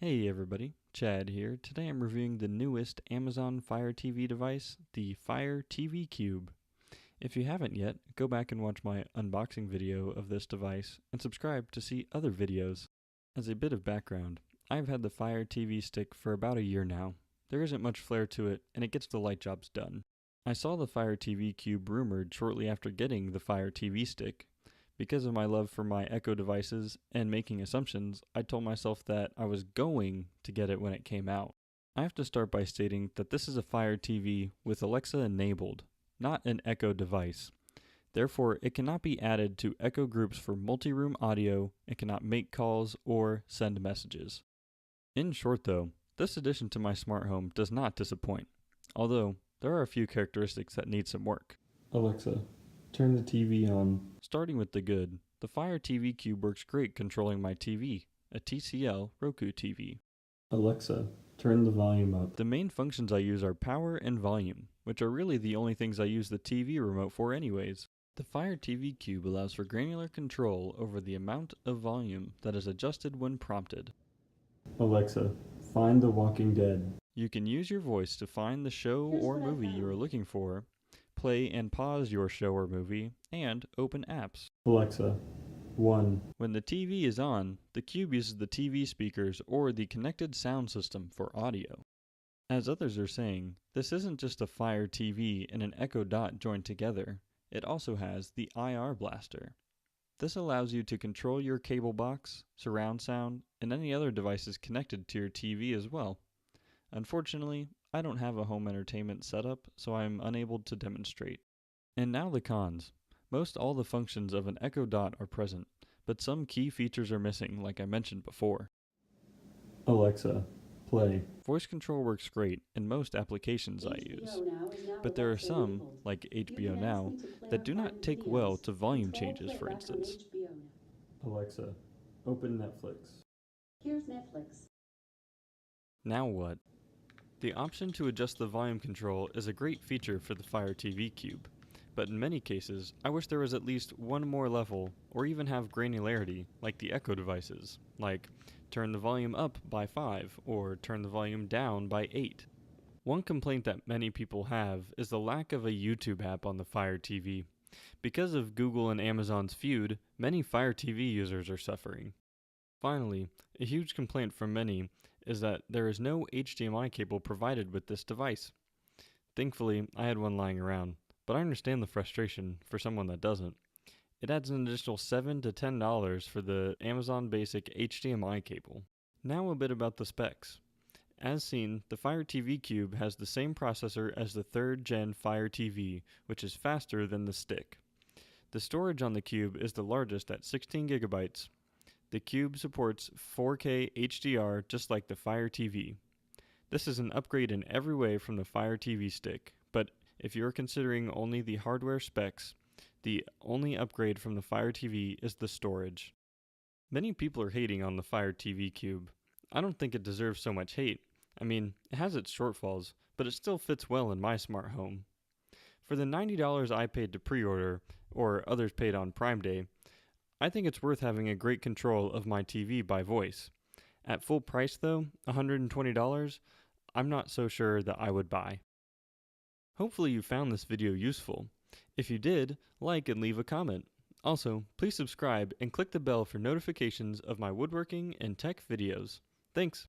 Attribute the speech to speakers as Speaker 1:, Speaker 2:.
Speaker 1: Hey everybody, Chad here. Today I'm reviewing the newest Amazon Fire TV device, the Fire TV Cube. If you haven't yet, go back and watch my unboxing video of this device and subscribe to see other videos. As a bit of background, I've had the Fire TV stick for about a year now. There isn't much flair to it and it gets the light jobs done. I saw the Fire TV Cube rumored shortly after getting the Fire TV stick. Because of my love for my Echo devices and making assumptions, I told myself that I was going to get it when it came out. I have to start by stating that this is a Fire TV with Alexa enabled, not an Echo device. Therefore, it cannot be added to Echo groups for multi-room audio, it cannot make calls or send messages. In short though, this addition to my smart home does not disappoint, although there are a few characteristics that need some work. Alexa, turn the TV on. Starting with the good, the Fire TV Cube works great controlling my TV, a TCL Roku TV. Alexa, turn the volume up. The main functions I use are power and volume, which are really the only things I use the TV remote for anyways. The Fire TV Cube allows for granular control over the amount of volume that is adjusted when prompted. Alexa, find The Walking Dead. You can use your voice to find the show or movie you are looking for, play and pause your show or movie, and open apps. Alexa, 1. When the TV is on, the Cube uses the TV speakers or the connected sound system for audio. As others are saying, this isn't just a Fire TV and an Echo Dot joined together, it also has the IR Blaster. This allows you to control your cable box, surround sound, and any other devices connected to your TV as well. Unfortunately, I don't have a home entertainment setup, so I am unable to demonstrate. And now the cons. Most all the functions of an Echo Dot are present, but some key features are missing like I mentioned before. Alexa, play. Voice control works great in most applications I use, but there are some, like HBO Now, that do not take well to volume changes, for instance. Alexa, open Netflix. Here's Netflix. Now what? The option to adjust the volume control is a great feature for the Fire TV Cube, but in many cases, I wish there was at least one more level or even have granularity like the Echo devices, like turn the volume up by 5 or turn the volume down by 8. One complaint that many people have is the lack of a YouTube app on the Fire TV. Because of Google and Amazon's feud, many Fire TV users are suffering. Finally, a huge complaint from many is that there is no HDMI cable provided with this device. Thankfully, I had one lying around, but I understand the frustration for someone that doesn't. It adds an additional $7 to $10 for the Amazon Basic HDMI cable. Now a bit about the specs. As seen, the Fire TV Cube has the same processor as the 3rd gen Fire TV, which is faster than the stick. The storage on the Cube is the largest at 16 gigabytes. The Cube supports 4K HDR just like the Fire TV. This is an upgrade in every way from the Fire TV stick, but if you're considering only the hardware specs, the only upgrade from the Fire TV is the storage. Many people are hating on the Fire TV Cube. I don't think it deserves so much hate. I mean, it has its shortfalls, but it still fits well in my smart home. For the $90 I paid to pre-order, or others paid on Prime Day, I think it's worth having a great control of my TV by voice. At full price though, $120, I'm not so sure that I would buy. Hopefully you found this video useful. If you did, like and leave a comment. Also, please subscribe and click the bell for notifications of my woodworking and tech videos. Thanks!